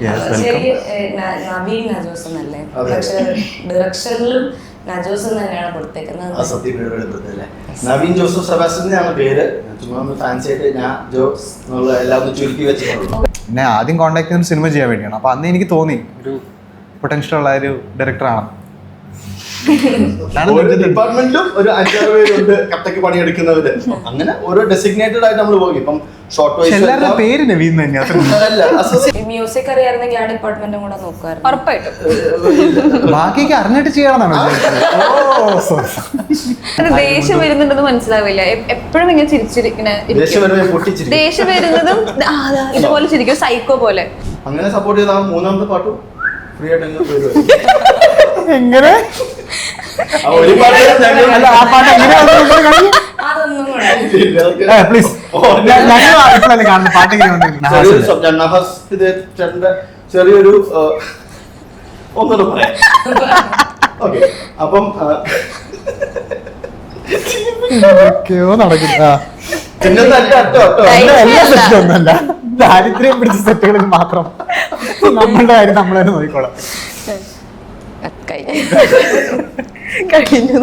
ശരി, നവീൻ നജോസ് എന്നല്ലേ, പക്ഷെ ഡയറക്ഷനിലും നജോസ് തന്നെയാണ് കൊടുത്തേക്കുന്നത്. നവീൻ ജോസഫ് സെബാസ്റ്റ്യൻ ആണ് പേര്. ചുമ്മാ ഫാൻസി ആയിട്ട് ഞാൻ ജോസ് എന്നുള്ള എല്ലാം ഒന്ന് ചുരുക്കി വെച്ചിട്ടുള്ളൂ. എന്നെ ആദ്യം കോൺടാക്ട് ചെയ്യുന്ന സിനിമ ചെയ്യാൻ വേണ്ടിയാണ്. അപ്പൊ അന്ന് എനിക്ക് തോന്നി ഒരു പൊട്ടൻഷ്യൽ ഉള്ള ഒരു ഡയറക്ടറാണ്. ഡിപ്പാർട്ട്മെന്റിലും ഒരു 5-6 പേരുണ്ട് കട്ടക്ക് പണിയെടുക്കുന്നവര്. അങ്ങനെ ഓരോ ഡെസിഗ്നേറ്റഡ് ആയിട്ട് നമ്മൾ പോയി. ഇപ്പം ഷോർട്ട് വൈസ് എല്ലാവരുടെ പേര് നവീൻ തന്നെയാണ്. മ്യൂസിക് അറിയാമെങ്കിൽ ആ ഡിപ്പാർട്ട്മെന്റും കൂടെ നോക്കുമായിരുന്നു ഉറപ്പായിട്ടും. ബാക്കിയൊക്കെ അറിഞ്ഞിട്ട് ചെയ്യണമെന്നാണ് ദേഷ്യം വരുന്നുണ്ടെന്ന് മനസ്സിലാവില്ല. എപ്പോഴും ഇങ്ങനെ ചിരിച്ചിരിക്കുന്ന ദേഷ്യം വരുന്നതും ഇതുപോലെ ചിരിക്കും, സൈക്കോ പോലെ. അങ്ങനെ സപ്പോർട്ട് ചെയ്ത മൂന്നാമത്തെ പാട്ടും ഫ്രീ ആയിട്ട് എങ്ങനെ പ്ലീസ് കാണുന്ന ചെറിയൊരു ഒന്നുകൂടെ പറയാം. ഓക്കെ, അപ്പം നടക്കും. എല്ലാ സെറ്റും ഒന്നല്ല, ദാരിദ്ര്യം പിടിച്ച സെറ്റുകളിൽ മാത്രം നമ്മളുടെ കാര്യം നമ്മൾ തന്നെ നോക്കിക്കോളാം. കഴിഞ്ഞു